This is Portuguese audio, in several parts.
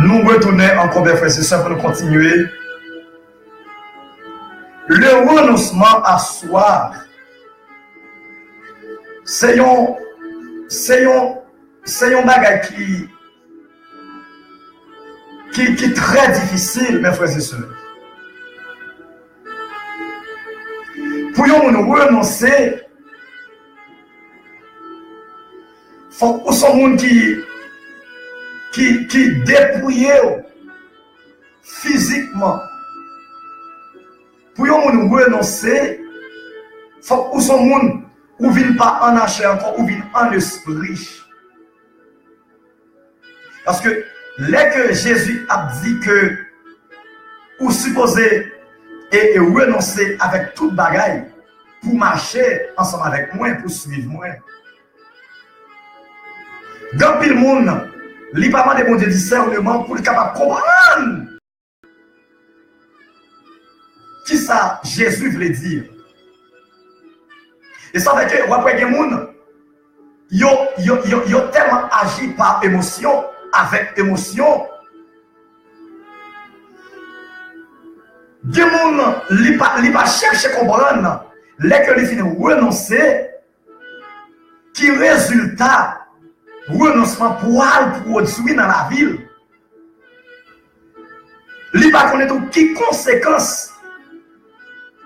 Nous retournons encore, mes frères et sœurs, pour nous continuer. Le renoncement à soi, c'est un bagage qui est très difficile, mes frères et sœurs. Pour nous renoncer, il faut que ce monde qui dépouille physiquement. Pour nous renoncer, il faut que ce monde ne vienne pas en la chair encore, ou vienne en l'esprit. Parce que dès que Jésus a dit que vous supposez et renoncer avec toute bagaille pour marcher ensemble avec moi, pour suivre moi. Dans le monde, il n'y a pas de bon discernement pour être capable de comprendre qui ça Jésus voulait dire. Et ça veut dire que après les gens, ils ont tellement agi par émotion, avec émotion. Les gens, ils ne pas chercher à comprendre, les que les finissent renoncer, qui résultat renoncement pour produire dans la ville. Ils ne pas connaître qui conséquence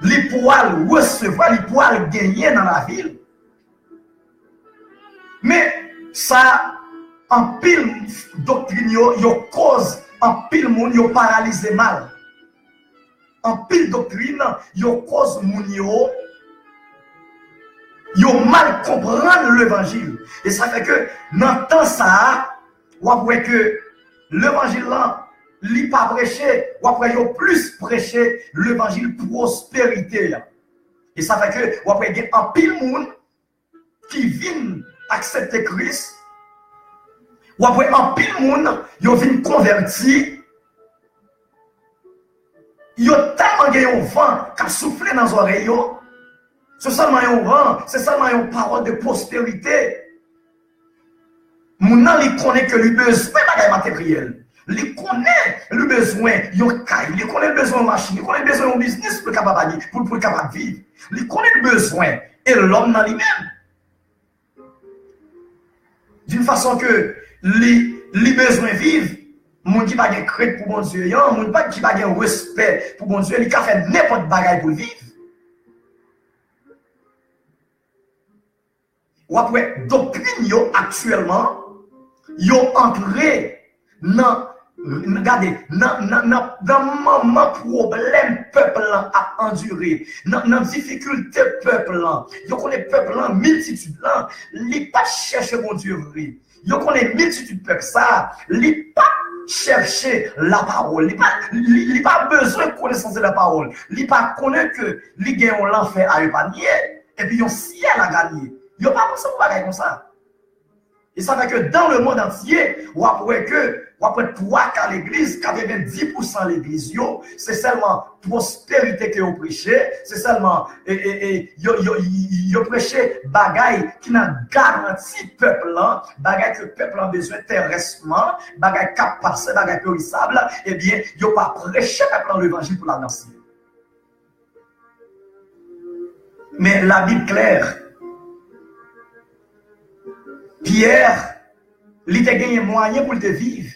les poils recevoir, les poils gagner dans la ville. Mais ça, en pile doctrine, yo cause, en pile monde, yo paralysé mal. En pile doctrine, yo cause moun yo mal comprendre l'évangile. Et ça fait que, dans le temps ça, ou après que l'évangile là, li pas prêché, ou après yo plus prêché l'évangile prospérité. Et ça fait que, ou après gen en pile monde qui vient accepter Christ, ou après en pile monde, yo vient converti, yo tellement gen un vent qui a soufflé dans les oreilles, c'est seulement un vent, c'est seulement une parole de prospérité. Moun nan li connaît que le besoin bagay matériel. Il connaît le besoin, il connaît le besoin de machine, il connaît le besoin de business pour capable vivre. Il connaît le besoin et l'homme dans lui-même. D'une façon que les besoins vivent, moun qui pas de crédit pour bon Dieu, moun qui pas de respect pour bon Dieu, il a fait n'importe bagaille pour vivre. Ou après doctrine yo actuellement, yo entré dans moment problème peuple a enduré, dans difficulté peuple là, yo connaît peuple là multitude là, li pas chercher mon Dieu vrai. Yo connaît multitude peuple ça, li pas chercher la parole, li pas besoin de connaissance de la parole, li pas connaît que li gagne l'enfer à épargner et puis yon ciel à gagner. Yo pas pensé pour bagaille comme ça. Et ça fait que dans le monde entier, ou après 3 quarts l'église, 90% l'église, c'est seulement prospérité que vous prêchez, c'est seulement yo prêchez bagaille qui n'a garanti peuple là, bagaille que peuple a besoin terresтрement, bagaille cap passer, bagaille périssable, et bien, yo pas prêché peuple l'évangile pour la danser. Mais la Bible claire, Pierre, il a gagné moyen pour te vivre.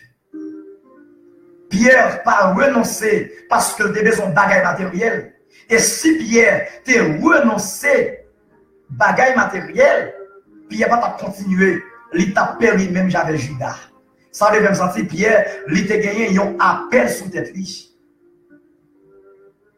Pierre pas renoncé parce que tu as besoin de bagaille matérielle. Et si Pierre t'a renoncé bagaille matérielle, Pierre va pas continuer. Il t'a permis même j'avais Judas. Ça veut même sentir Pierre, il t'a gagné un appel sous tête riche.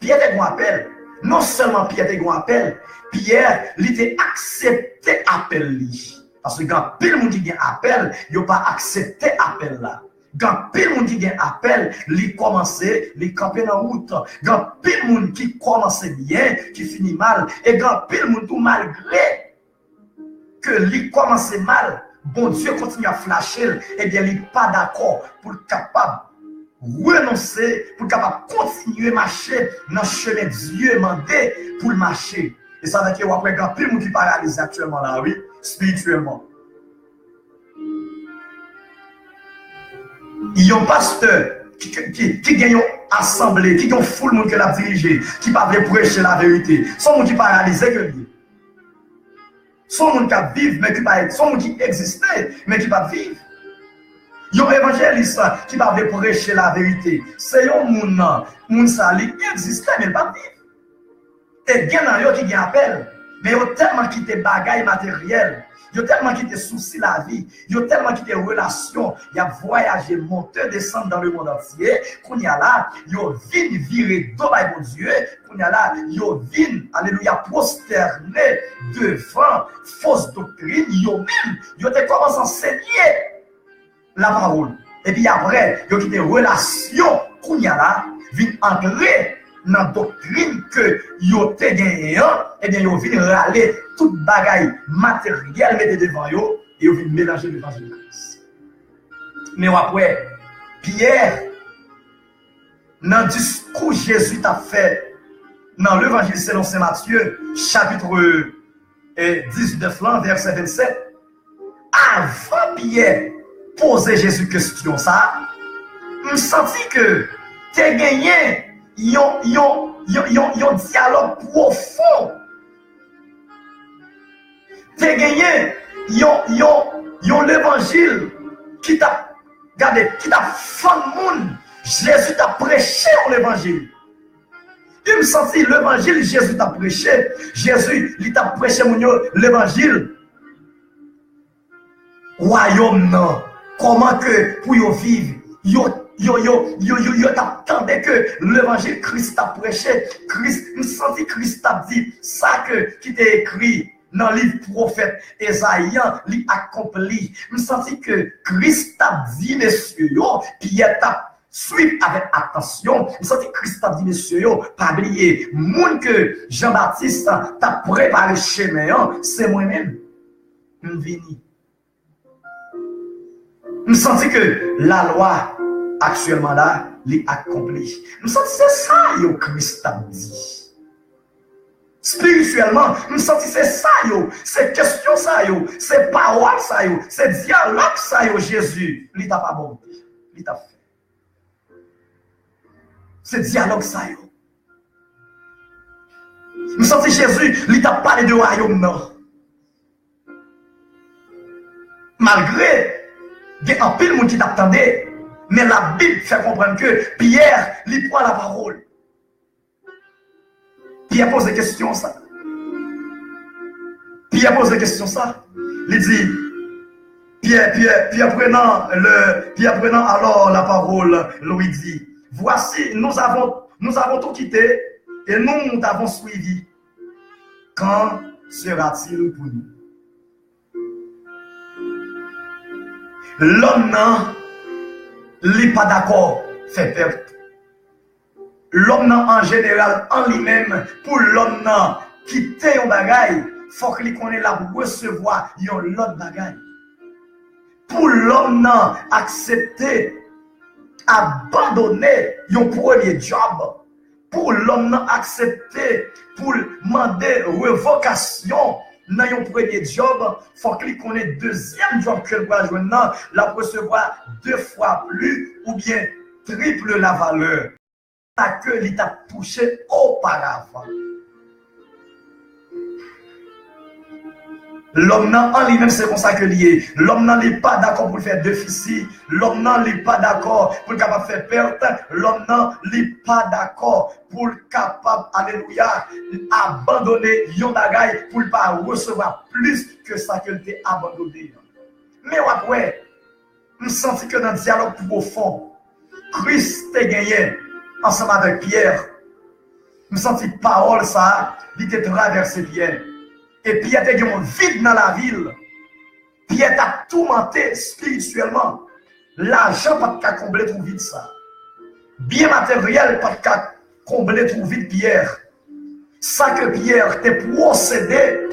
Pierre t'a un appel. Non seulement Pierre t'a un appel, Pierre, il t'a accepté appel li. Parce que quand pile monde qui a appel, il n'a pas accepté appel là. Quand pile monde qui a appel, il commence, il camper dans la route. Quand pile monde qui commence bien, qui finit mal. Et quand pile monde tout malgré que il commence mal, bon Dieu continue à flasher, et bien il n'est pas d'accord pour être capable renoncer, pour être capable de continuer à marcher dans le chemin de Dieu demandé pour le marcher. Et ça veut dire qu'après, quand pile monde qui paralyse actuellement là, oui, spirituellement. Il y a un pasteur qui gagne une assemblée, qui gagne foule monde que l'a dirigé, qui va prêcher la vérité. Son monde qui paralysé que lui. Son monde qui vivre, mais qui va être, son monde qui existait, mais qui va vivre. Il y a un évangéliste qui va prêcher la vérité. C'est un monde sali qui existe, mais il va vivre. Et bien dans eux qui gagne appel, mais il y a tellement qui te bagaille matériel. Il y a tellement qui te soucie la vie, il y a tellement qui te relations, il y a voyagé, monter, descendre dans le monde entier, qu'on y a là, il y a vine virer devant mon Dieu, qu'on y a là, il y a vine, alléluia, prosterner devant fausse doctrine, il y a même, il y a commencé à enseigner la parole. Et puis après, il y a des relations, qu'on y a là, vine entrer dans la doctrine que yo te gagné, et bien yo vient râler toute bagaille matérielle mettre devant yo et yo vient mélanger l'évangile de Christ. Mais après Pierre dans le discours Jésus t'a fait dans l'évangile selon Saint Matthieu chapitre 19 verset 27, avant Pierre poser Jésus question ça, me senti que t'es gagné yon dialogue profond. T'es gagné yon l'évangile qui t'a regardé, qui t'a fait monde. Jésus t'a prêché l'évangile. Il me sentit l'évangile, Jésus t'a prêché. Jésus, il t'a prêché l'évangile. Royaume non. Comment que pour yo vivre, yo t'attendais que l'évangile Christ a prêché. Christ, me senti Christ a dit ça que qui t'est écrit dans le livre prophète Esaïe, li accompli. Me senti que Christ a dit messieurs yo, Pierre t'a suivi avec attention. Me senti Christ a dit messieurs yo, pas oublier moun que Jean-Baptiste t'a préparé chemin, c'est moi-même. Me vini. Me senti que la loi actuellement là, li accompli. Me senti c'est ça yo Christ a dit. Spirituellement, me senti c'est ça yo, c'est question ça yo, c'est parole ça yo, c'est dialogue ça yo Jésus, li t'a pas bon, li t'a fait. C'est dialogue ça yo. Me senti Jésus, li t'a parlé de royaume non. Malgré il y a un pile monde qui t'attendait, mais la Bible fait comprendre que Pierre lui prend la parole. Pierre pose des questions ça. Pierre pose des questions ça. Il dit Pierre prenant alors la parole, lui dit, voici nous avons tout quitté et nous t'avons suivi. Quand sera-t-il pour nous? L'homme n'est pas d'accord, fait perte. L'homme en général, en lui-même, pour l'homme qui quitter un bagaille, il faut qu'il connaisse la recevoir l'autre bagaille. Pour l'homme accepter, abandonner un premier job. Pour l'homme accepter, pour demander révocation. Dans un premier job, il faut qu'il connaisse deuxième job que va joindre, la recevoir 2 fois plus ou bien triple la valeur que il t'a touché auparavant. L'homme en lui-même, c'est comme ça que lié. L'homme n'est pas d'accord pour faire déficit. L'homme n'est pas d'accord pour capable faire perte. L'homme n'est pas d'accord pour capable, alléluia, abandonner yon bagay pour ne pas recevoir plus que ça que t'a abandonné. Mais après, je sens que dans le dialogue profond, Christ est gagné ensemble avec Pierre. Je sens parole ça, il t'a traversé Pierre. Et Pierre t'a gagné vide dans la ville. Pierre t'a tourmenté spirituellement. L'argent pas de combler trop vite ça. Bien matériel pas de combler trop vite Pierre. Ça que Pierre t'a procédé,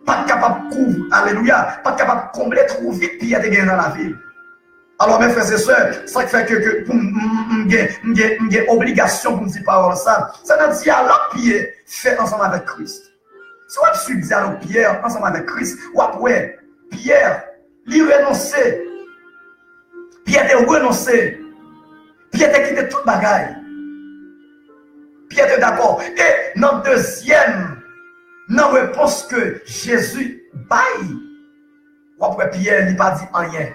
pas capable de couvrir, alléluia, pas capable de combler trop vite Pierre t'a gagné dans la ville. Alors mes frères et sœurs, ça fait que pour j'ai obligation pour me dire parole ça. C'est un dialogue Pierre fait ensemble avec Christ. Si on suit le dialogue Pierre ensemble avec Christ, ou après Pierre lui renoncer Pierre te renoncé. Pierre te quitté toute bagaille. Pierre te d'accord. Et dans deuxième, dans réponse que Jésus baille, après Pierre n'a pas dit rien.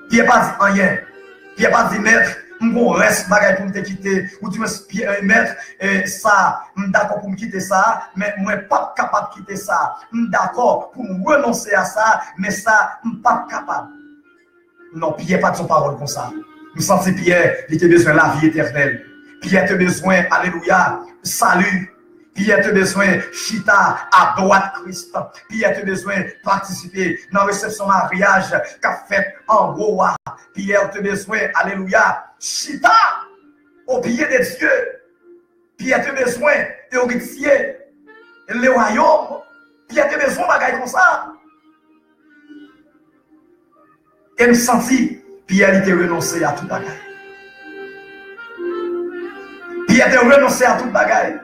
Pierre n'a pas dit rien. Pierre n'a pas dit maître, on reste bagaille pour me quitter. Ou tu me maître, ça, d'accord pour me quitter ça, mais moi pas capable de quitter ça. D'accord pour me renoncer à ça, mais ça, je suis pas capable. Non, Pierre n'a pas de son parole comme ça. Nous sentons Pierre, il a besoin de la vie éternelle. Pierre a besoin, alléluia, salut. Pierre a besoin chita à droite Christ. Pierre a besoin participer dans la réception mariage qu'a fait en Roa. Pierre a besoin, alléluia, chita au pied de Dieu. Pierre a besoin héritier le royaume. Pierre a besoin de bagaille comme ça. Et nous senti Pierre était renoncé à tout bagaille. Pierre était renoncé à tout bagaille.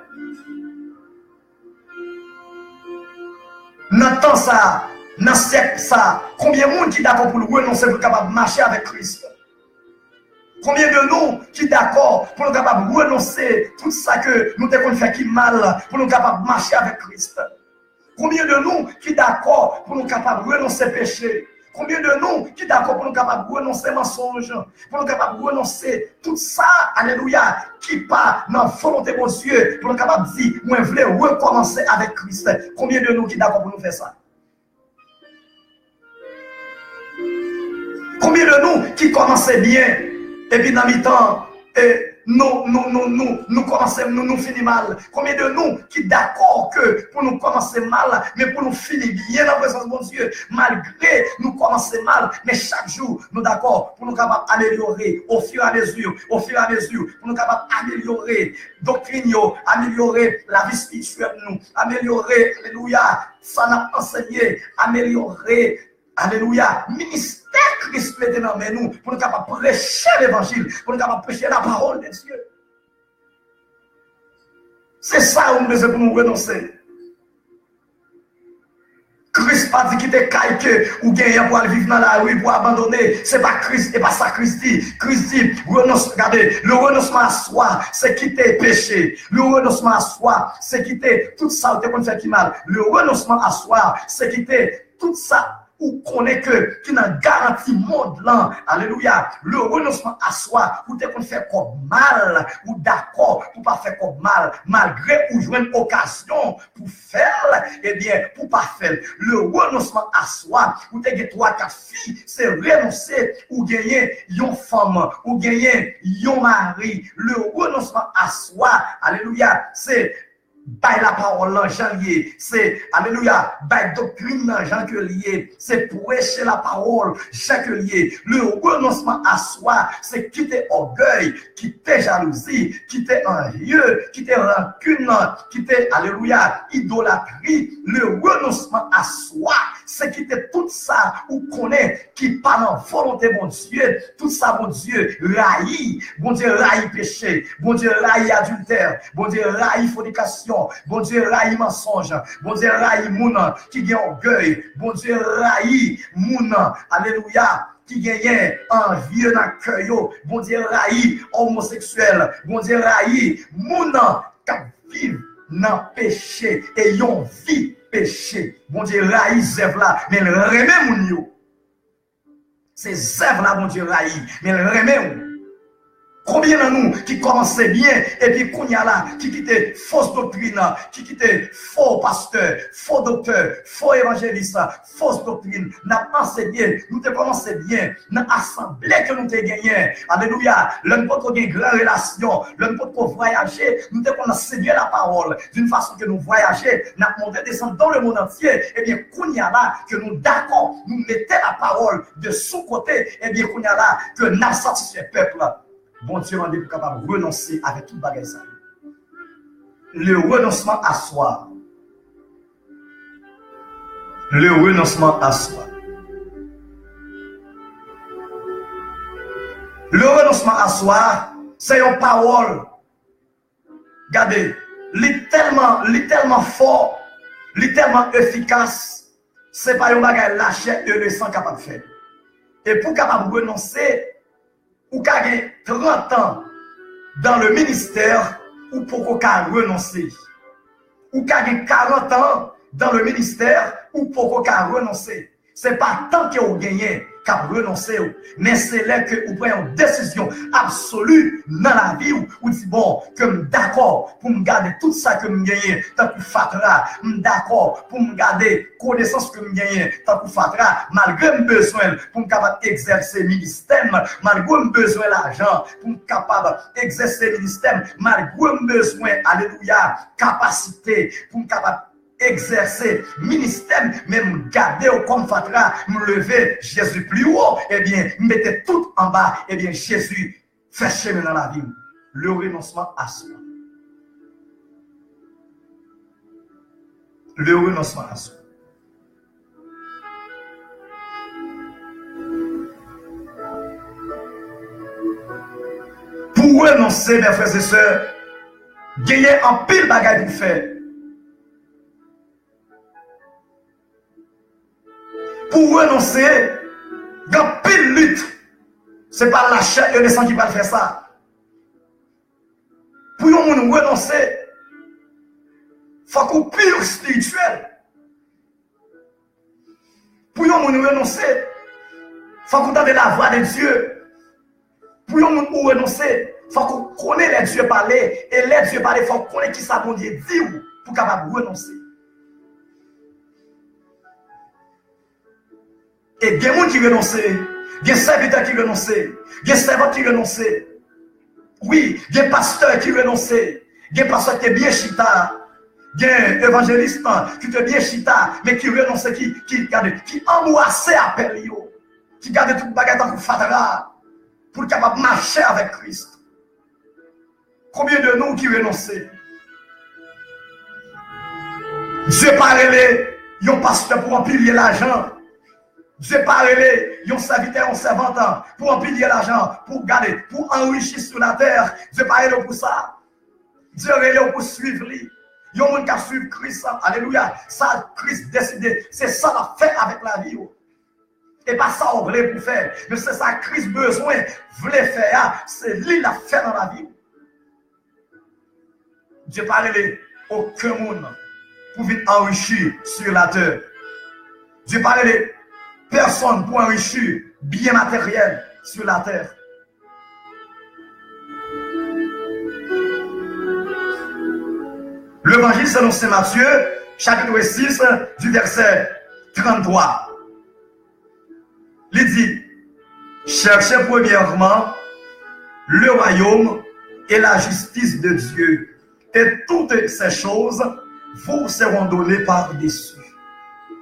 Dans le temps ça, dans le siècle ça, combien de monde qui est d'accord pour nous renoncer pour capable de marcher avec Christ? Combien de nous qui est d'accord pour nous capable de renoncer tout ça que nous devons faire qui mal pour nous capable de marcher avec Christ? Combien de nous qui est d'accord pour nous capable de renoncer péché? Combien de nous qui est d'accord pour nous capables de renoncer mensonge, pour nous capables de renoncer tout ça, alléluia, qui part dans la volonté de Dieu, pour nous capables de dire, moi je voulais recommencer avec Christ. Combien de nous qui est d'accord pour nous faire ça? Combien de nous qui commençaient bien, et puis dans le temps, nous commençons, nous finissons mal. Combien de nous qui d'accord que pour nous commencer mal, mais pour nous finir bien dans la présence de mon Dieu, malgré nous commencer mal, mais chaque jour, nous d'accord pour nous capables d'améliorer au fur et à mesure, pour nous capables d'améliorer doctrine, améliorer la vie spirituelle, nous, améliorer, alléluia, ça n'a enseigné, améliorer, alléluia, ministère Christ maintenant mais nous pour nous capables de prêcher l'évangile, pour nous capables de prêcher la parole de Dieu. C'est ça où nous besoin pour nous renoncer. Christ pas dit qu'il était caille ou gagner pour aller vivre dans la rue pour abandonner. C'est pas Christ et pas ça Christ dit. Christ dit renonce, regardez, le renoncement à soi, c'est quitter péché. Le renoncement à soi, c'est quitter tout ça où tu faire qui mal. Le renoncement à soi, c'est quitter tout ça ou connaît que qui n'a garanti monde là, alléluia, le renoncement à soi, ou te qu'on fait comme mal, ou d'accord pour pas faire comme mal, malgré ou jouer une occasion pour faire, eh bien, pour pas faire. Le renoncement à soi, ou te gagner 3-4 filles, c'est renoncer ou gagner une femme, ou gagner un mari. Le renoncement à soi, alléluia, c'est by la parole en Jean lié, c'est alléluia, by doctrine en Jean que lié, c'est prêcher la parole chaque lié. Le renoncement à soi, c'est quitter orgueil, quitter jalousie, quitter envieux, quitter rancune, quitter alléluia, idolâtrie. Le renoncement à soi, c'est quitter tout ça ou connaît qui parle en volonté mon Dieu, tout ça mon Dieu raï, bon Dieu raï péché, bon Dieu raï adultère, bon Dieu raï fornication. Bon Dieu raï mensonge, bon Dieu raï moun qui gagne orgueil, bon Dieu raï moun, alléluia, qui gagne envie dans le cœur, bon Dieu raï homosexuel, bon Dieu raï moun qui vivent dans le péché et yon vie péché, bon Dieu raï zèv là, mais le remet moun yo. C'est zèv là, bon Dieu raï, mais le remet moun. Combien de nous qui commençaient bien et puis qu'on y a là, qui quittait fausse doctrine, qui quittait faux pasteur, faux docteur, faux évangéliste, fausse doctrine, n'a enseigné, nous te commencé bien, dans l'assemblée que nous te gagné. Alléluia. L'homme peut avoir une grande relation, l'homme peut voyager, nous te connaissons bien la parole, d'une façon que nous voyager, nous monté descendre dans le monde entier, et bien qu'on y a là, que nous d'accord, nous mettons la parole de sous-côté, et bien qu'on y a là, que nous satisfait le peuple. Bon Dieu m'a dit capable de renoncer avec tout bagage ça. Le renoncement à soi. Le renoncement à soi. Le renoncement à soi, c'est une parole. Regardez, tellement fort, tellement efficace. C'est pas un bagage lâché et le sang capable de faire. Et pour capable renoncer, ou gagner 30 ans dans le ministère, ou pour renoncer. Ou gagner 40 ans dans le ministère, ou pour renoncer. Ce n'est pas tant que vous gagnez qu'à renoncer, mais c'est là que vous prenez une décision absolue dans la vie où vous dites, bon, que je suis d'accord pour me garder tout ça que je gagne, tant que fatra, je suis d'accord pour me garder connaissance que je gagne, tant que fatra, malgré mes besoins pour me capable d'exercer le ministère, malgré mes besoins d'argent, pour me capable d'exercer le ministère, malgré mes besoins, alléluia, capacité, pour me capable exercer ministère, même garder au comme fatra, me lever Jésus plus haut, eh bien, mettez tout en bas, eh bien, Jésus fait chemin dans la vie. Le renoncement à soi. Le renoncement à soi. Pour renoncer, mes frères et sœurs, gagner en pile bagaille pour faire. Pour renoncer, dans pile lutte, ce n'est pas la chair et le sang qui va faire ça. Pour nous renoncer, il faut qu'on pire spirituel. Pour nous renoncer, il faut qu'on entende la voix de Dieu. Pour nous renoncer, il faut qu'on connaisse les dieux parler. Et les dieux parler, il faut qu'on connaisse qui ça bon Dieu dit pour capable renoncer. Et il y a des gens qui renoncent, il y a des serviteurs qui renoncent, il y a des servantes qui renoncent. Oui, il y a des pasteurs qui renoncent, il y a des pasteurs qui sont bien chita, il y a des évangélistes qui sont bien chita, mais qui renoncent, qui embrassent appel, qui gardent toute bagarre dans le fatara pour être capable de marcher avec Christ. Combien de nous qui renoncent? Dieu parle, il y a un pasteur pour empiler l'argent. Dieu parle, yon serviteur, yon servante pour empiler l'argent, pour garder, pour enrichir sur la terre. Dieu parle pour ça. Dieu parle pour suivre lui. Yon moun qui suivre Christ. Alléluia. Ça, Christ décidé. C'est ça qu'on fait avec la vie. Et pas ça on voulait pour faire. Mais c'est ça Christ besoin voulait faire. C'est lui qui l'a fait dans la vie. Dieu parle, aucun monde pour venir enrichir sur la terre. Dieu parle, personne pour enrichir bien matériel sur la terre. L'évangile selon Saint Matthieu, chapitre 6, du verset 33. Il dit, cherchez premièrement le royaume et la justice de Dieu, et toutes ces choses vous seront données par-dessus.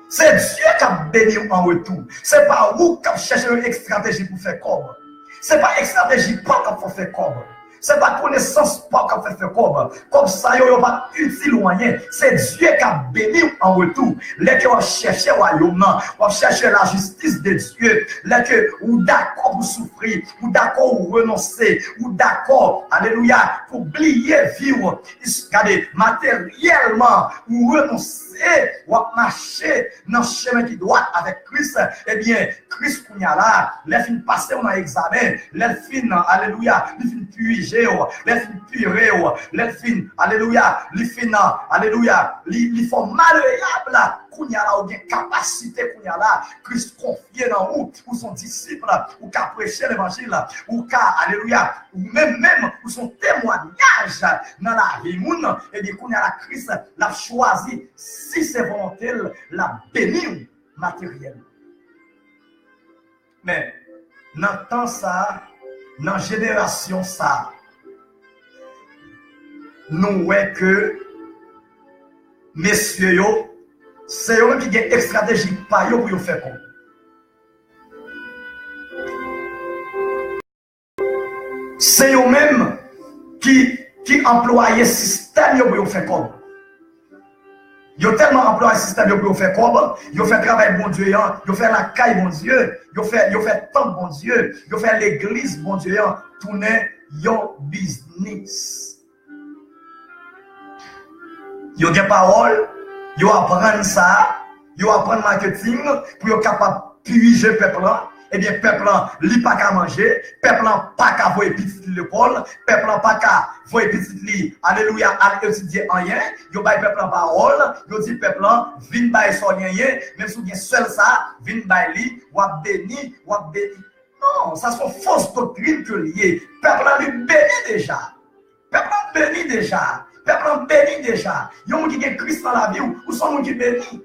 C'est Dieu qui a béni en retour. Ce n'est pas vous qui cherchez une stratégie pour faire comme. Ce n'est pas une stratégie pour faire comme. Ce n'est pas connaissance pour faire comme. Comme ça, il n'y a pas utile ou rien. C'est Dieu qui a béni en retour. Les qui ont cherché le royaume, ont cherché la justice de Dieu. Les qui sont d'accord pour souffrir, ou d'accord pour renoncer, ou d'accord, alléluia, pour oublier vivre. Regardez, matériellement, ou renoncer, ou marcher dans le chemin qui doit avec Christ. Eh bien, Christ, qu'on y a là, les fins passer dans l'examen, les fins, alléluia, les fins puiser, les fins purer, les fins, alléluia, les fins, alléluia, les fins malléables, qu'on y a là, ou bien capacité qu'on y a là, Christ confié dans vous, ou son disciple, ou qu'à prêcher l'évangile, ou qu'à, alléluia, ou même, ou son témoignage dans la vie, et bien qu'on y a là, Christ l'a choisi, si c'est volontaire, la béni matérielle. Mais, dans le temps ça, dans la génération ça, nous voyons que messieurs, c'est eux qui ont une stratégie pour faire comme. C'est eux-mêmes qui emploient le système pour faire comme. Ils ont tellement employé le système pour faire comme, ils ont fait travail bon Dieu, ils ont fait la caille bon Dieu, ils ont fait temps bon Dieu, ils ont fait l'église bon Dieu, tourner your business. Ils ont des paroles, ils apprennent ça, ils apprennent marketing pour être capable de puriger le peuple, eh bien, peuple li pas qu'à manger, peuple pas qu'à voir petit l'école, peuple pas qu'à voir petit li, alléluia, à étudier rien, yo bay peuple parole, yo dit peuple vinn bay so rien, même si bien seul ça, vinn bay li, ou béni. Non, ça sont fausses doctrines que lié. Peuple lui béni déjà. Peuple béni déjà. Peuple béni déjà. Yon moun qui est Christ dans la vie ou son moun qui béni.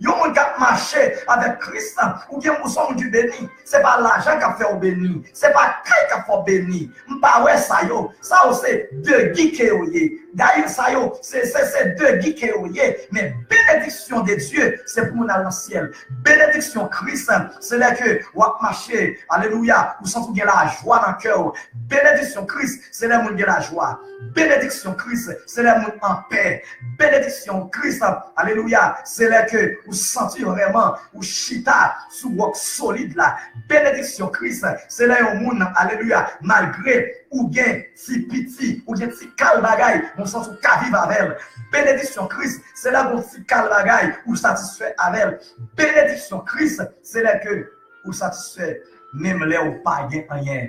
Yon moun qui a marché avec Christ ou bien ou son moun qui béni. C'est pas l'argent qui a fait au béni. C'est pas quelqu'un qui a fait au béni. M'pa ouais ça yo. Ça c'est deux geeks ouye. D'ailleurs ça yo, c'est deux geeks ouye. Mais bénédiction de Dieu, c'est pour nous dans le ciel. Bénédiction Christ, c'est là que ou a marché. Alléluia. Ou sentez la joie dans le cœur. Bénédiction Christ, c'est là où il y a la joie. Bénédiction Christ, c'est là où en paix. Bénédiction Christ, alléluia, c'est là que vous sentez vraiment, ou chita sous roc solide là. Bénédiction Christ, c'est là où monde, alléluia, malgré ou bien si petit, ou bien si cal bagaille, on sent qu'à vivre avec elle. Bénédiction Christ, c'est là où si cal bagaille, ou satisfait avec elle. Bénédiction Christ, c'est là que vous satisfait, même là où pas rien.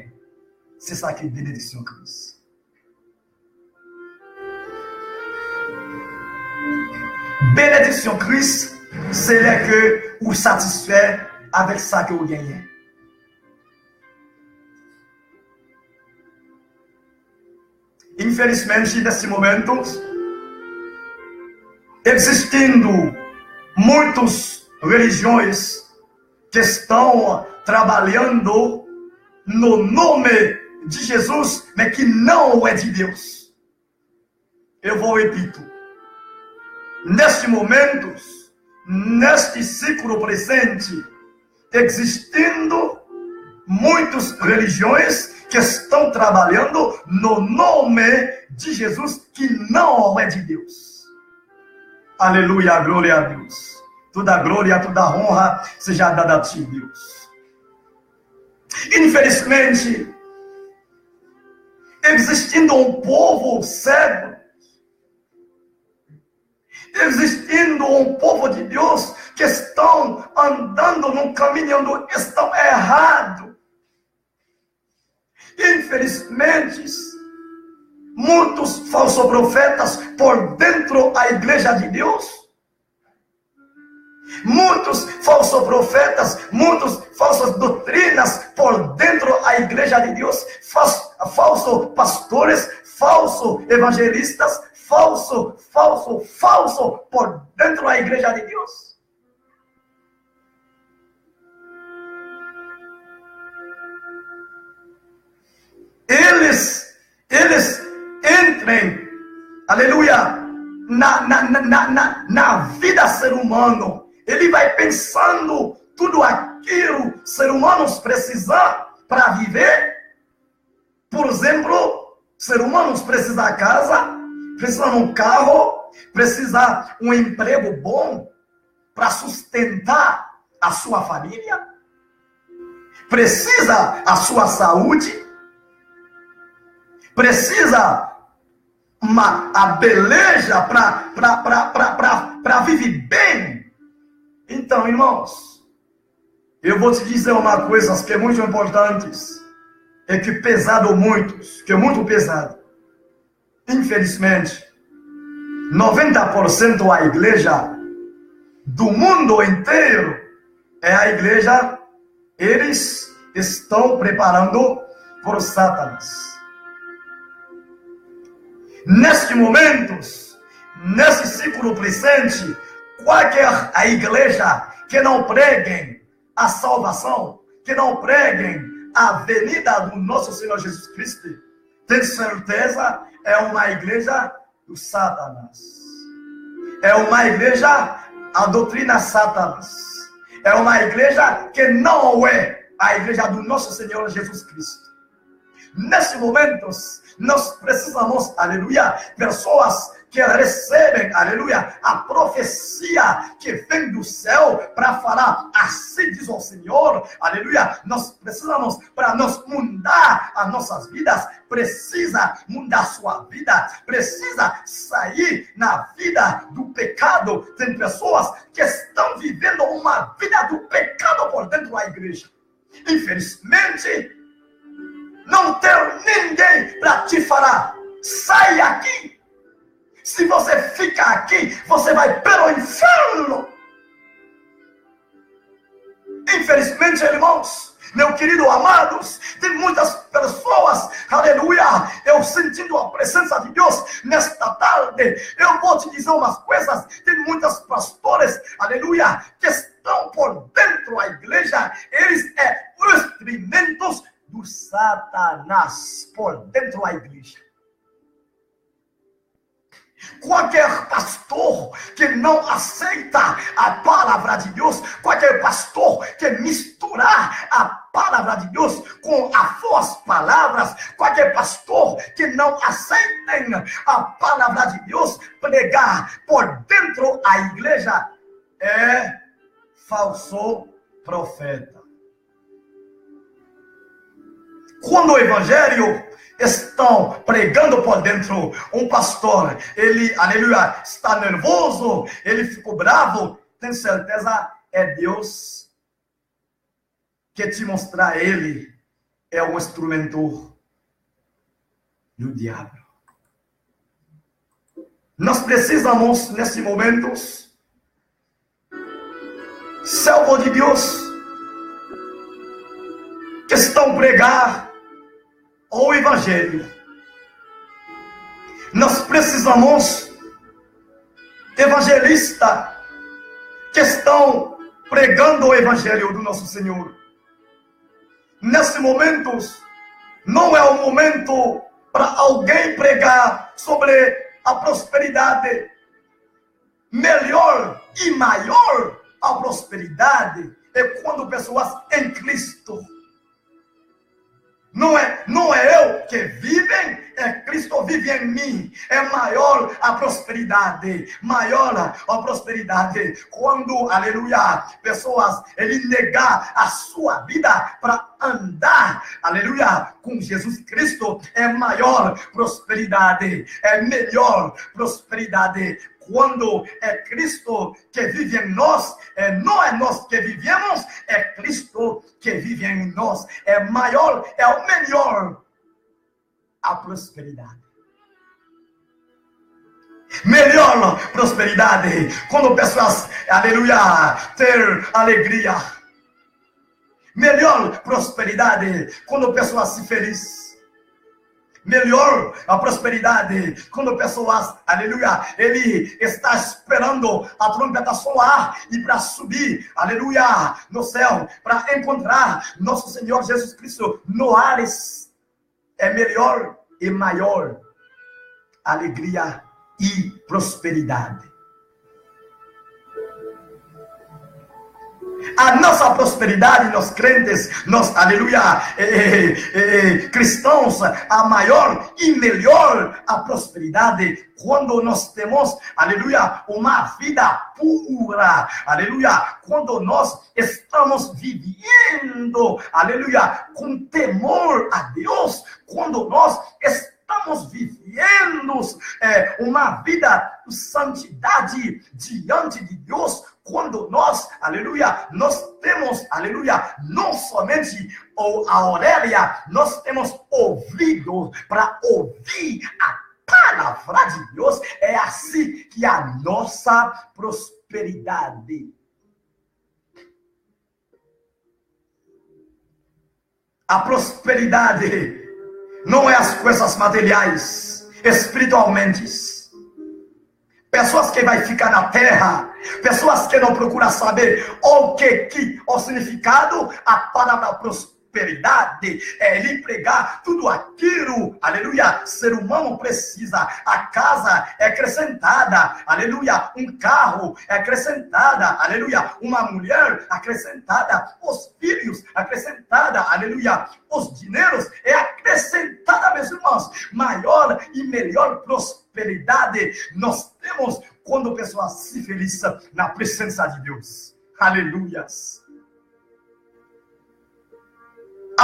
C'est ça qui est bénédiction Christ. Bénédiction Christ, c'est là que vous satisfait avec ça que vous gagnez. Infelizmente, nesse momento, existindo muitas religiões que estão trabalhando no nome de Jesus, mas que não é de Deus. Eu vou repetir. Neste momento, neste ciclo presente, existindo muitas religiões que estão trabalhando no nome de Jesus, que não é de Deus. Aleluia, glória a Deus. Toda glória, toda honra seja dada a ti, Deus. Infelizmente, existindo um povo cego, existindo um povo de Deus que estão andando num caminho onde estão errados. Infelizmente, muitos falsos profetas por dentro da igreja de Deus, muitos falsos profetas, muitas falsas doutrinas por dentro da igreja de Deus, falsos pastores, falsos evangelistas, falso por dentro da igreja de Deus. Eles entrem, aleluia, na vida ser humano. Ele vai pensando tudo aquilo que ser humanos precisam para viver. Por exemplo, ser humanos precisam de casa, precisa de um carro, precisa de um emprego bom para sustentar a sua família, precisa a sua saúde, precisa a beleza para viver bem. Então, irmãos, eu vou te dizer uma coisa que é muito importante, é que pesado muitos, que é muito pesado. Infelizmente, 90% da igreja do mundo inteiro é a igreja, eles estão preparando por Satanás. Neste momento, nesse ciclo presente, qualquer a igreja que não preguem a salvação, que não preguem a venida do nosso Senhor Jesus Cristo, tem certeza, é uma igreja do Satanás. É uma igreja, a doutrina Satanás. É uma igreja que não é a igreja do nosso Senhor Jesus Cristo. Nesse momento, nós precisamos, aleluia, pessoas que recebem, aleluia, a profecia que vem do céu para falar, assim diz o Senhor, aleluia. Nós precisamos, para nós mudar as nossas vidas, precisa mudar a sua vida, precisa sair na vida do pecado. Tem pessoas que estão vivendo uma vida do pecado por dentro da igreja. Infelizmente, não tem ninguém para te falar: sai aqui. Se você ficar aqui, você vai para o inferno. Infelizmente, irmãos, meu querido amados, tem muitas pessoas, aleluia, eu sentindo a presença de Deus nesta tarde. Eu vou te dizer umas coisas: tem muitos pastores, aleluia, que estão por dentro da igreja. Eles são instrumentos do Satanás por dentro da igreja. Qualquer pastor que não aceita a palavra de Deus, qualquer pastor que misturar a palavra de Deus com as suas palavras, qualquer pastor que não aceita a palavra de Deus pregar por dentro da igreja, é falso profeta. Quando o evangelho estão pregando por dentro, um pastor, ele, aleluia, está nervoso, ele ficou bravo, tem certeza, é Deus que te mostrar ele é um instrumento do diabo. Nós precisamos, nesse momento, servo de Deus, que estão pregar o evangelho. Nós precisamos evangelistas que estão pregando o evangelho do nosso Senhor. Nesse momento, não é o momento para alguém pregar sobre a prosperidade. Melhor e maior a prosperidade é quando pessoas em Cristo. Não é eu que vivem, é Cristo vive em mim. É maior a prosperidade, maior a prosperidade. Quando, aleluia, pessoas, ele negar a sua vida para andar, aleluia, com Jesus Cristo, é maior prosperidade, é melhor prosperidade. Quando é Cristo que vive em nós, não é nós que vivemos, é Cristo que vive em nós. É maior, é o melhor a prosperidade. Melhor prosperidade quando pessoas, aleluia, ter alegria. Melhor prosperidade quando pessoas se felizem. Melhor a prosperidade quando pessoas, aleluia, ele está esperando a trombeta soar e para subir, aleluia, no céu, para encontrar nosso Senhor Jesus Cristo no ares. É melhor e maior alegria e prosperidade. A nossa prosperidade, nós crentes, nós, aleluia, cristãos, a maior e melhor a prosperidade quando nós temos, aleluia, uma vida pura, aleluia, quando nós estamos vivendo, aleluia, com temor a Deus, quando nós estamos vivendo uma vida de santidade diante de Deus, quando nós, aleluia, nós temos, aleluia, não somente a orelha, nós temos ouvido para ouvir a palavra de Deus. É assim que a nossa prosperidade. A prosperidade não é as coisas materiais, espiritualmente. Pessoas que vai ficar na terra, pessoas que não procuram saber o significado, a palavra prosperidade é lhe pregar tudo aquilo, aleluia, ser humano precisa. A casa é acrescentada, aleluia, um carro é acrescentada, aleluia, uma mulher acrescentada, os filhos acrescentada, aleluia, os dinheiros é acrescentada, meus irmãos. Maior e melhor prosperidade nós temos quando pessoas se felizem na presença de Deus. Aleluias.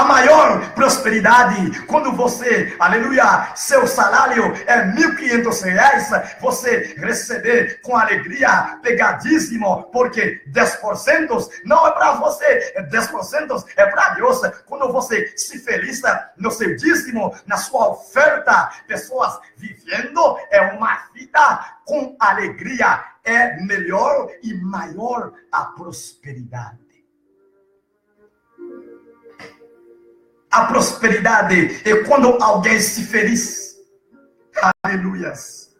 A maior prosperidade, quando você, aleluia, seu salário é R$1.500, você receber com alegria, pegadíssimo, porque 10% não é para você, 10% é para Deus. Quando você se feliz no seu dízimo, na sua oferta, pessoas vivendo uma vida com alegria, é melhor e maior a prosperidade. A prosperidade é quando alguém se feliz. Aleluias.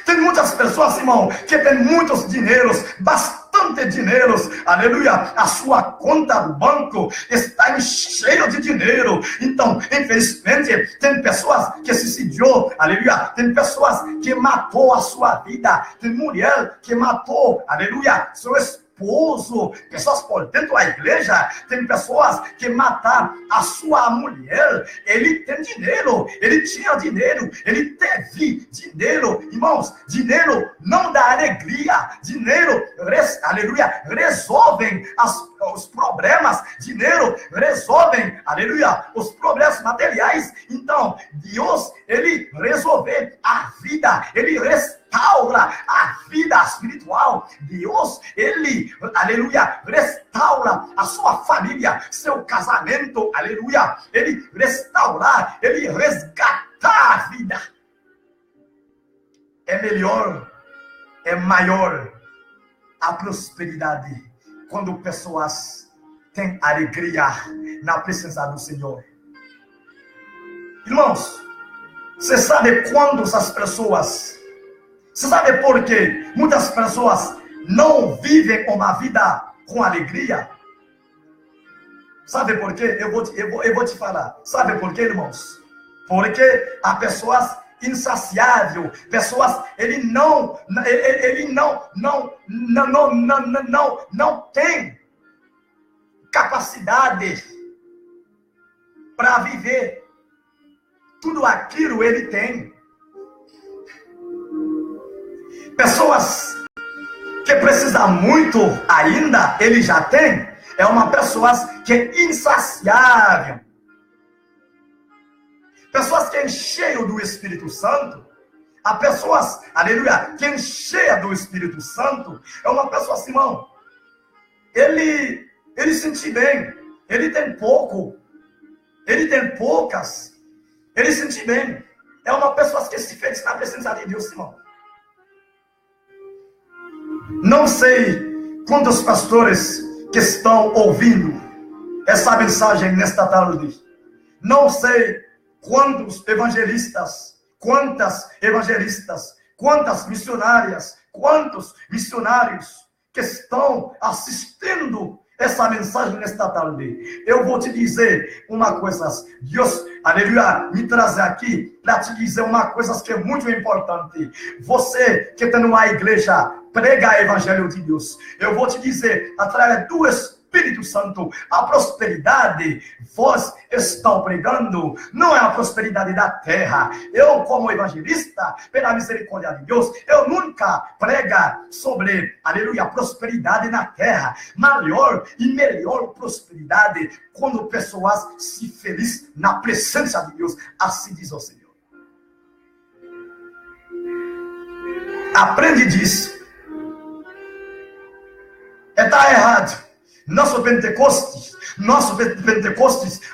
Tem muitas pessoas, irmão, que tem muitos dinheiros, bastante dinheiros, aleluia. A sua conta do banco está cheia de dinheiro. Então, infelizmente, tem pessoas que se suicidou, aleluia. Tem pessoas que matou a sua vida. Tem mulher que matou, aleluia, seu esposo. Pessoas por dentro da igreja, tem pessoas que mataram a sua mulher. Ele tem dinheiro, ele tinha dinheiro, ele teve dinheiro. Irmãos, dinheiro não dá alegria. Dinheiro, aleluia, resolvem os problemas. Dinheiro resolvem, aleluia, os problemas materiais. Então, Deus, ele resolve a vida, ele restaura a vida espiritual. Deus, ele, aleluia, restaura a sua família, seu casamento, aleluia. Ele restaurar, ele resgatar a vida. É melhor, é maior a prosperidade quando pessoas têm alegria na presença do Senhor. Irmãos, você sabe quando essas pessoas, você sabe por que muitas pessoas não vivem uma vida com alegria? Sabe por quê? Eu vou te falar. Sabe por quê, irmãos? Porque há pessoas insaciáveis, pessoas, ele não tem capacidade para viver tudo aquilo ele tem. Pessoas que precisam muito ainda, ele já tem. É uma pessoa que é insaciável. Pessoas que é cheio do Espírito Santo. Há pessoas, aleluia, que é cheia do Espírito Santo. É uma pessoa, irmão, ele sente bem. Ele tem pouco. Ele tem poucas. Ele sente bem. É uma pessoa que se fez na presença de Deus, irmão. Não sei quantos pastores que estão ouvindo essa mensagem nesta tarde. Não sei quantos evangelistas, quantas evangelistas, quantas missionárias, quantos missionários que estão assistindo essa mensagem nesta tarde. Eu vou te dizer uma coisa. Deus, aleluia, me traz aqui para te dizer uma coisa que é muito importante. Você que está numa igreja, prega o evangelho de Deus. Eu vou te dizer, através do Espírito Santo, a prosperidade vós estão pregando não é a prosperidade da terra. Eu, como evangelista, pela misericórdia de Deus, eu nunca prega sobre, aleluia, prosperidade na terra. Maior e melhor prosperidade quando pessoas se felizem na presença de Deus. Assim diz o Senhor. Aprende disso. Está errado. Nosso Pentecostes,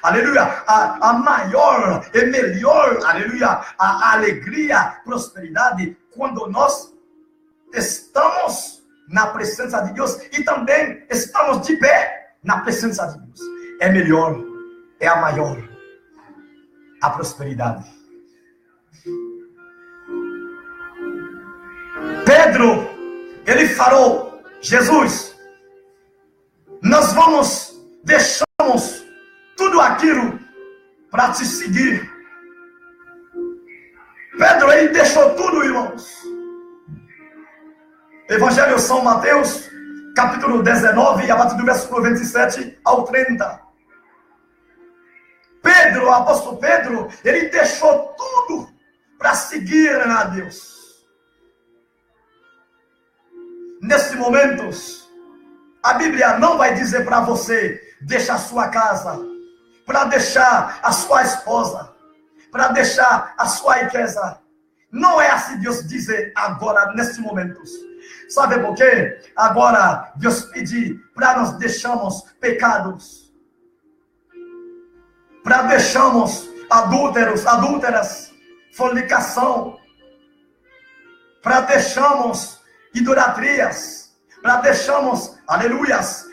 aleluia, a maior e melhor, aleluia, a alegria, prosperidade, quando nós estamos na presença de Deus e também estamos de pé na presença de Deus. É melhor, é a maior, a prosperidade. Pedro, ele falou, Jesus, nós deixamos tudo aquilo para te seguir. Pedro, ele deixou tudo, irmãos. Evangelho de São Mateus, capítulo 19, a partir do versículo 27 ao 30. Pedro, o apóstolo Pedro, ele deixou tudo para seguir a Deus. Nesses momentos, a Bíblia não vai dizer para você, deixa a sua casa, para deixar a sua esposa, para deixar a sua riqueza. Não é assim Deus diz agora, nesse momento. Sabe por quê? Agora Deus pede para nós deixarmos pecados, para deixarmos adúlteras, fornicação, para deixarmos idolatrias, para deixarmos, aleluias,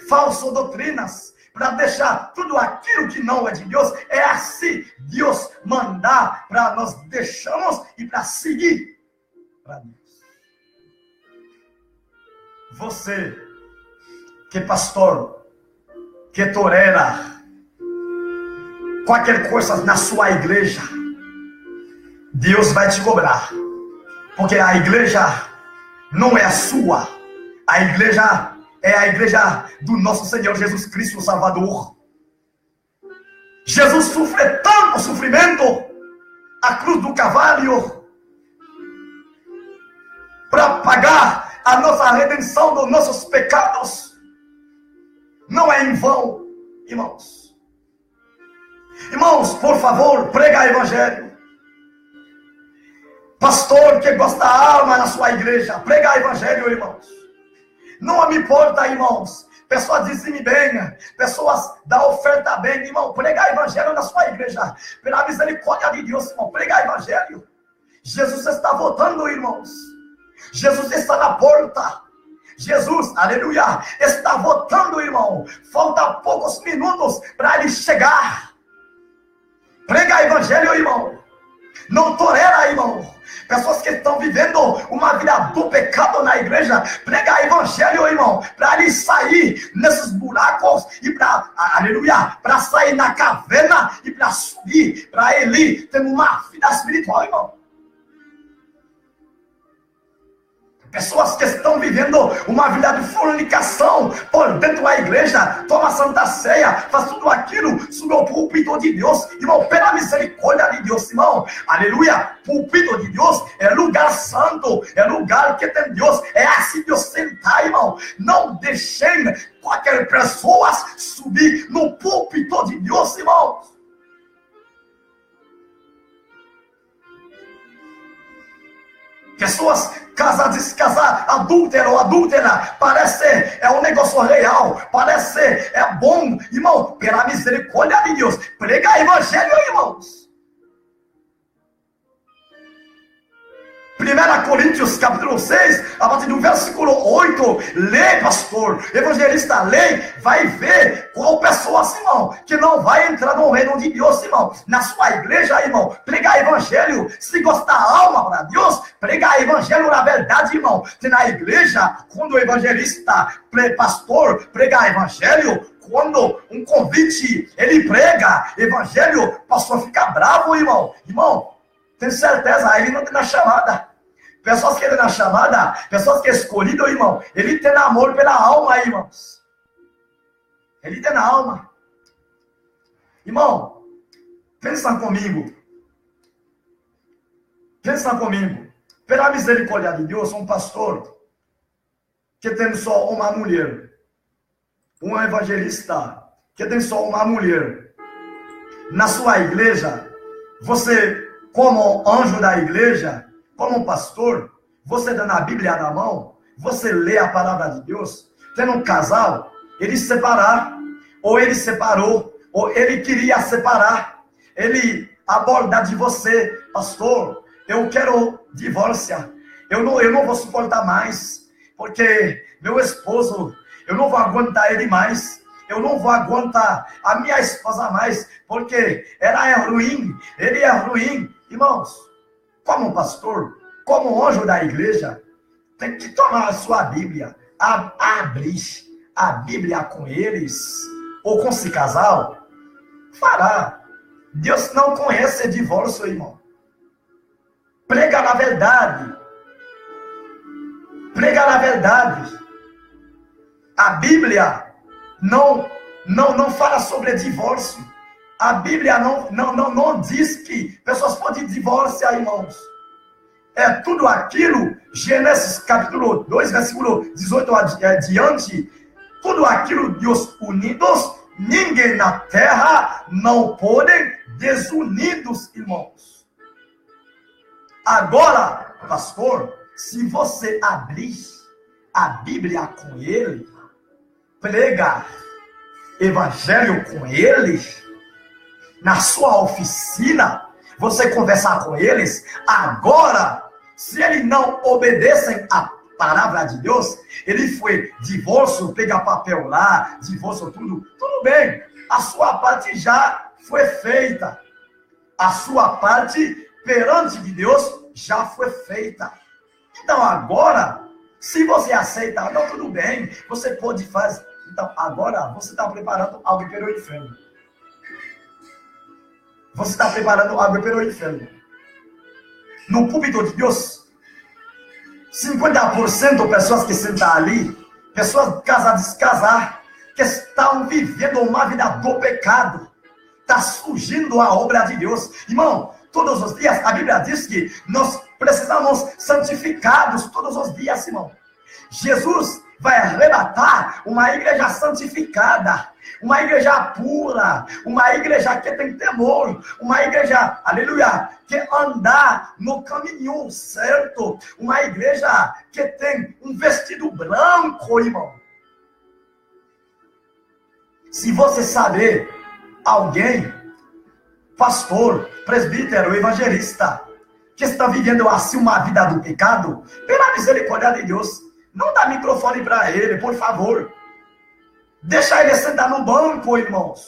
falsas doutrinas, para deixar tudo aquilo que não é de Deus. É assim Deus mandar para nós deixarmos e para seguir para Deus. Você que é pastor, que tolera qualquer coisa na sua igreja, Deus vai te cobrar, porque a igreja não é a sua, a igreja é a igreja do nosso Senhor Jesus Cristo, o Salvador. Jesus sofreu tanto sofrimento, a cruz do Calvário, para pagar a nossa redenção dos nossos pecados. Não é em vão, irmãos. Irmãos, por favor, prega o evangelho. Pastor que gosta da alma na sua igreja, prega o evangelho, irmãos. Não me importa, irmãos. Pessoas dizem bem, pessoas dão oferta bem, irmão. Prega o evangelho na sua igreja. Pela misericórdia de Deus, irmão, prega o evangelho. Jesus está voltando, irmãos. Jesus está na porta. Jesus, aleluia, está voltando, irmão. Falta poucos minutos para ele chegar. Prega o evangelho, irmão. Não tolera, irmão. Pessoas que estão vivendo uma vida do pecado na igreja, prega o evangelho, irmão, para ele sair nesses buracos e para, aleluia, para sair na caverna e para subir, para ele ter uma vida espiritual, irmão. Pessoas que estão vivendo uma vida de fornicação por dentro da igreja, toma santa ceia, faz tudo aquilo sob o púlpito de Deus, irmão, pela misericórdia de Deus, irmão, aleluia. Púlpito de Deus é lugar santo, é lugar que tem Deus, é assim Deus sentar, irmão. Não deixem qualquer pessoa subir no púlpito de Deus, irmão. Pessoas casar, descasar, adúltero ou adúltera, parece um negócio real, parece bom, irmão, pela misericórdia de Deus, prega o evangelho, irmãos. 1 Coríntios capítulo 6, a partir do versículo 8, lê, pastor, evangelista, lê, vai ver qual pessoa, irmão, que não vai entrar no reino de Deus, irmão, na sua igreja, irmão, pregar evangelho, se gostar da alma para Deus, pregar evangelho na verdade, irmão, que na igreja, quando o evangelista, pastor, pregar evangelho, quando um convite, ele prega evangelho, o pastor fica bravo, irmão, tem certeza, ele não tem na chamada. Pessoas que ele na chamada, pessoas que é escolhido, irmão, ele tem amor pela alma, irmãos. Ele tem na alma. Irmão, pensa comigo. Pensa comigo. Pela misericórdia de Deus, um pastor que tem só uma mulher, um evangelista que tem só uma mulher, na sua igreja, você, como anjo da igreja, como pastor, você dando a Bíblia na mão, você lê a palavra de Deus, tendo um casal, ele separar, ou ele separou, ou ele queria separar, ele aborda de você, pastor, eu quero divórcio, eu não vou suportar mais, porque meu esposo, eu não vou aguentar ele mais, eu não vou aguentar a minha esposa mais, porque ela é ruim, ele é ruim. Irmãos, como pastor, como anjo da igreja, tem que tomar a sua Bíblia, abrir a Bíblia com eles, ou com esse casal, fará. Deus não conhece divórcio, irmão. Prega na verdade. Prega na verdade. A Bíblia não fala sobre divórcio. A Bíblia não diz que pessoas podem divorciar, irmãos. É tudo aquilo, Gênesis capítulo 2, versículo 18 adiante, tudo aquilo Deus unidos, ninguém na terra não pode desunidos, irmãos. Agora, pastor, se você abrir a Bíblia com ele, pregar evangelho com eles, na sua oficina, você conversar com eles, agora, se eles não obedecem a palavra de Deus, ele foi divórcio, pega papel lá, divórcio, tudo bem, a sua parte já foi feita, a sua parte perante de Deus já foi feita. Então agora, se você aceita, não, tudo bem, você pode fazer. Então agora você está preparando algo para o inferno. Você está preparando algo para o inferno. No púlpito de Deus, 50% pessoas que sentam ali, pessoas casadas, que estão vivendo uma vida do pecado, está surgindo a obra de Deus. Irmão, todos os dias a Bíblia diz que nós precisamos santificados todos os dias, irmão. Jesus vai arrebatar uma igreja santificada, uma igreja pura, uma igreja que tem temor, uma igreja, aleluia, que anda no caminho certo, uma igreja que tem um vestido branco, irmão. Se você saber alguém, pastor, presbítero, evangelista, que está vivendo assim uma vida do pecado, pela misericórdia de Deus, não dá microfone para ele, por favor. Deixa ele sentar no banco, irmãos.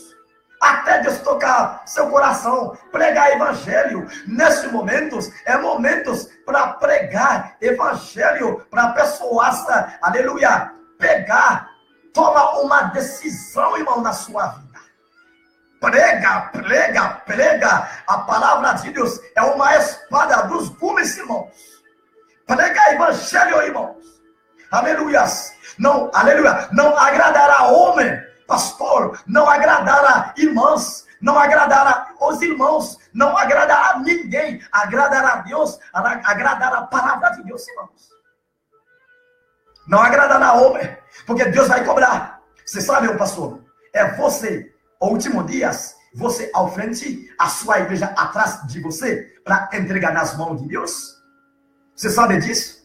Até Deus tocar seu coração. Pregar evangelho. Nesses momentos, é momentos para pregar evangelho. Para pessoas, aleluia, pegar, toma uma decisão, irmão, na sua vida. Prega. A palavra de Deus é uma espada dos gumes, irmãos. Prega evangelho, irmãos. Aleluias. Não, aleluia. Não agradará homem, pastor. Não agradará irmãs. Não agradará os irmãos. Não agradará ninguém. Agradará Deus. Agradará a palavra de Deus, irmãos. Não agradará homem. Porque Deus vai cobrar. Você sabe, pastor? É você, último dias, você ao frente, a sua igreja atrás de você, para entregar nas mãos de Deus. Você sabe disso?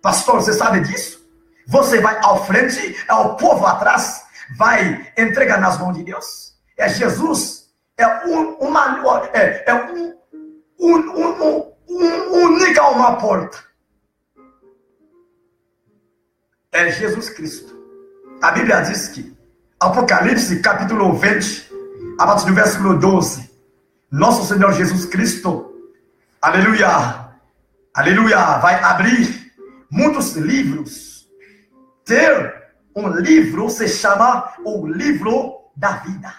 Pastor, você sabe disso? Você vai ao frente, é o povo atrás, vai entregar nas mãos de Deus. É Jesus, é única uma porta. É Jesus Cristo. A Bíblia diz que, Apocalipse capítulo 20, a partir do versículo 12, nosso Senhor Jesus Cristo, aleluia, vai abrir muitos livros. Ter um livro se chama o livro da vida.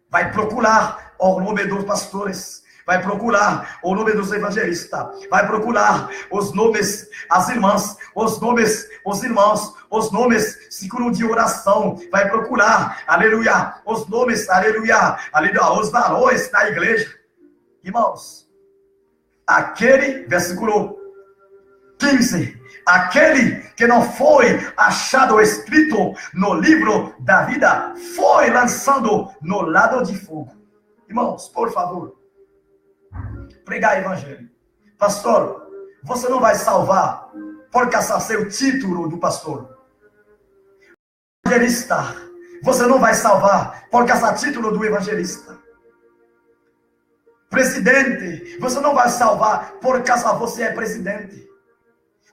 Vai procurar o nome dos pastores, vai procurar o nome dos evangelistas, vai procurar os nomes, as irmãs, os nomes, os irmãos, os nomes, ciclo de oração, vai procurar, aleluia, os nomes, aleluia, os varões da igreja. Irmãos, aquele versículo 15, aquele que não foi achado escrito no livro da vida, foi lançado no lado de fogo. Irmãos, por favor, pregar evangelho. Pastor, você não vai salvar por caçar seu título do pastor. Evangelista, você não vai salvar por caçar título do evangelista. Presidente, você não vai salvar por caçar você é presidente.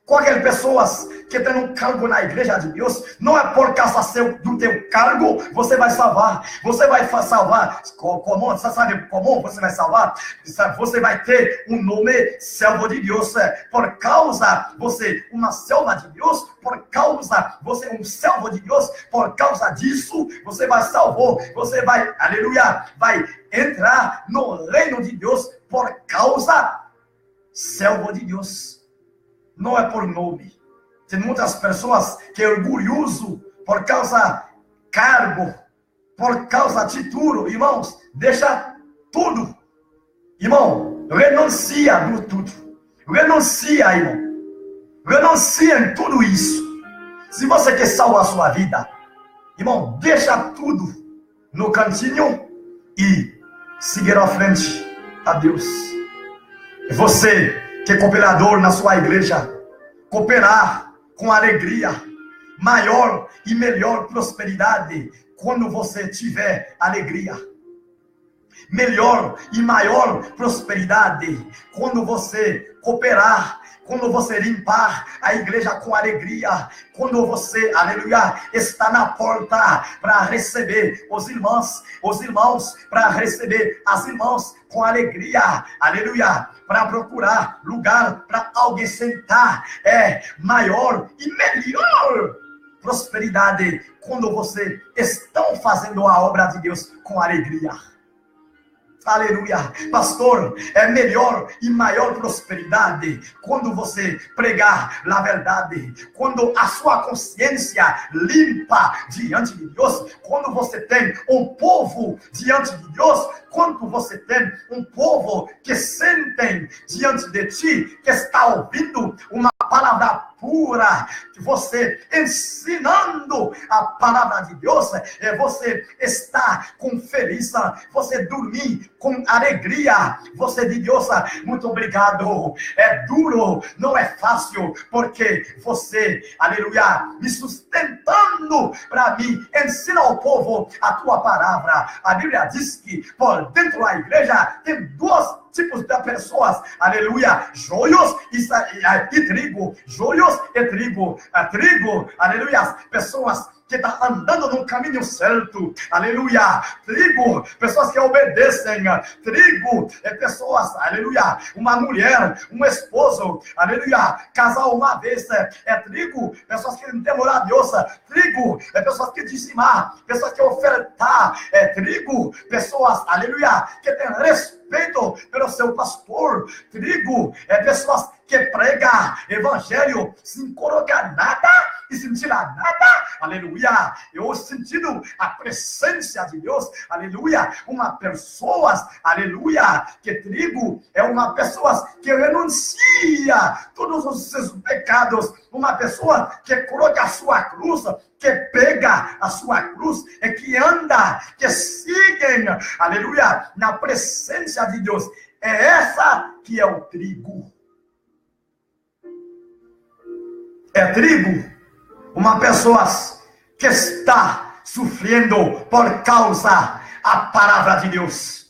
Qualquer pessoa que tem um cargo na igreja de Deus, não é por causa do teu cargo, você vai salvar. Você vai salvar, como, você sabe como você vai salvar? Você vai ter um nome, servo de Deus, por causa você, uma serva de Deus, por causa você, um servo de Deus, por causa disso, você vai salvar, você vai, aleluia, vai entrar no reino de Deus, por causa, servo de Deus. Não é por nome. Tem muitas pessoas que é orgulhoso por causa cargo, por causa título. Irmãos, deixa tudo. Irmão, renuncia do tudo. Renuncia, irmão. Renuncia em tudo isso. Se você quer salvar a sua vida, Irmão, deixa tudo no cantinho e seguir à frente a Deus. Você que é cooperador na sua igreja, cooperar com alegria, maior e melhor prosperidade quando você tiver alegria. Melhor e maior prosperidade quando você cooperar, quando você limpar a igreja com alegria, quando você, aleluia, está na porta para receber os irmãos para receber as irmãs com alegria, aleluia, para procurar lugar para alguém sentar, é maior e melhor prosperidade quando você estão fazendo a obra de Deus com alegria. Aleluia, pastor, é melhor e maior prosperidade quando você pregar a verdade, quando a sua consciência limpa diante de Deus, quando você tem um povo diante de Deus, quando você tem um povo que sentem diante de ti, que está ouvindo uma palavra pura, que você ensinando a palavra de Deus, você está com feliz, você dormir com alegria, você diz, Deus, muito obrigado, é duro, não é fácil, porque você, aleluia, me sustentando para mim, ensina ao povo a tua palavra. A Bíblia diz que por dentro da igreja tem dois tipos de pessoas, aleluia, joios e trigo, joios e trigo, aleluia, pessoas que estão andando no caminho certo, aleluia, trigo, pessoas que obedecem, trigo, pessoas, aleluia, uma mulher, um esposo, aleluia, casar uma vez, trigo, pessoas que demorar a Deus, trigo, pessoas que dizimar, pessoas que ofertar, trigo, pessoas, aleluia, que tem respeito pelo seu pastor, trigo, pessoas que prega evangelho sem colocar nada e sem tirar nada, aleluia, eu sentindo a presença de Deus, aleluia, uma pessoas, aleluia, que trigo é uma pessoa que renuncia todos os seus pecados, uma pessoa que coloca a sua cruz, que pega a sua cruz e que anda, que seguem, aleluia, na presença de Deus. É essa que é o trigo. É trigo, uma pessoa que está sofrendo por causa da palavra de Deus.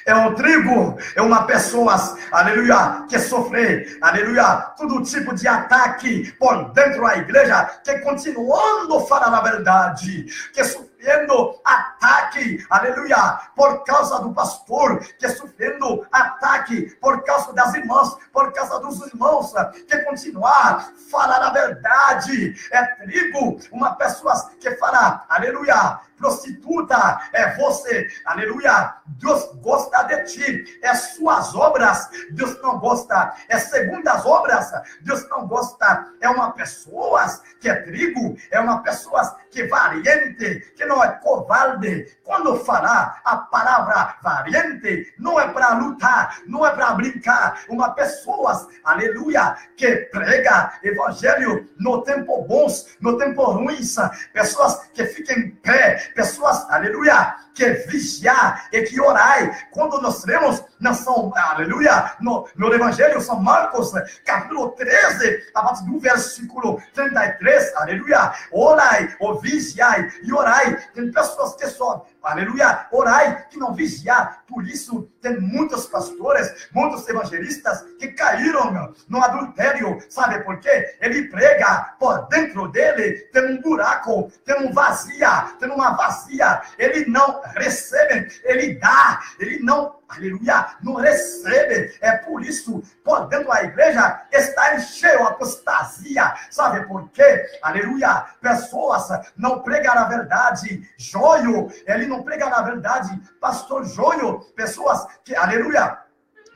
É um trigo, é uma pessoa, aleluia, que sofre, aleluia, todo tipo de ataque por dentro da igreja, que continuando a falar a verdade, que sofrendo ataque, aleluia, por causa do pastor, que sofrendo ataque por causa das irmãs, por causa dos irmãos, que continuar a falar a verdade. É trigo, uma pessoa que fala, aleluia, prostituta, é você, aleluia, Deus gosta de ti, é suas obras, Deus não gosta, é segundas obras, Deus não gosta, é uma pessoa que é trigo, é uma pessoa que é variante, que não é covarde, quando falar a palavra variante, não é para lutar, não é para brincar, uma pessoa, aleluia, que prega evangelho no tempo bons, no tempo ruins, pessoas que ficam em pé, pessoas, aleluia, que vigiar e que orai. Quando nós lemos, nós somos, aleluia, no Evangelho, São Marcos, capítulo 13, a partir do versículo 33, aleluia, orai, ou vigiai e orai. Tem pessoas que só, aleluia, orai, que não vigiar. Por isso, tem muitos pastores, muitos evangelistas que caíram no adultério. Sabe por quê? Ele prega, por dentro dele tem um buraco, tem um vazia, tem uma vazia. Ele não recebe, ele dá, ele não, aleluia, não recebe. É por isso, por dentro da igreja, está cheio de apostasia. Sabe por quê? Aleluia, pessoas não pregam a verdade. Joio, ele não prega a verdade. Pastor Joio, pessoas que, aleluia,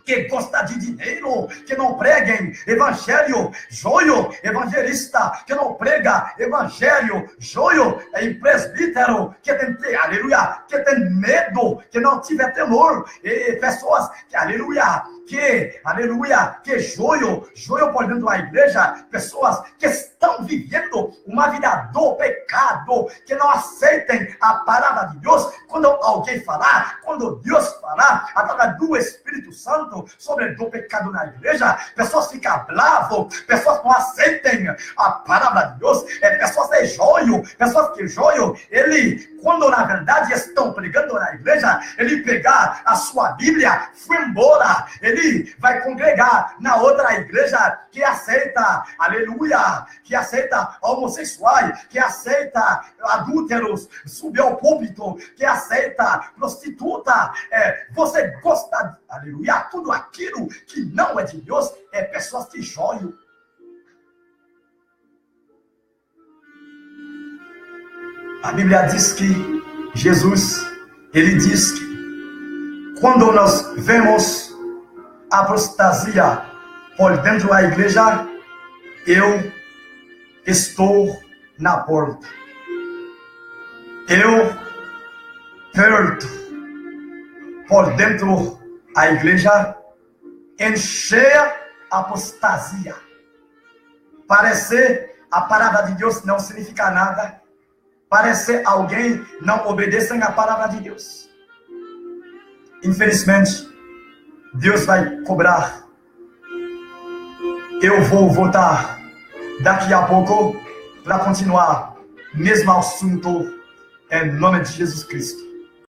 que gosta de dinheiro, que não preguem evangelho, joio, evangelista, que não prega evangelho, joio, é presbítero, que tem, aleluia, que tem medo, que não tiver temor, e pessoas que, aleluia, que joio por dentro da igreja, pessoas que estão vivendo uma vida do pecado, que não aceitem a palavra de Deus, quando alguém falar, quando Deus falar, através do Espírito Santo, sobre o pecado na igreja, pessoas ficam bravas, pessoas não aceitem a palavra de Deus, pessoas de joio, pessoas que joio, ele, quando na verdade estão pregando na igreja, ele pegar a sua Bíblia, foi embora, ele vai congregar na outra igreja que aceita, aleluia, que aceita homossexuais, que aceita adúlteros, subir ao púlpito, que aceita prostituta, você gosta, aleluia, tudo aquilo que não é de Deus, pessoas que joio. A Bíblia diz que Jesus, ele diz que quando nós vemos apostasia por dentro da igreja, eu estou na porta. Eu perto por dentro da igreja, encher apostasia. Parecer a palavra de Deus não significa nada. Parece alguém não obedecendo a palavra de Deus. Infelizmente, Deus vai cobrar. Eu vou voltar daqui a pouco para continuar mesmo assunto em nome de Jesus Cristo.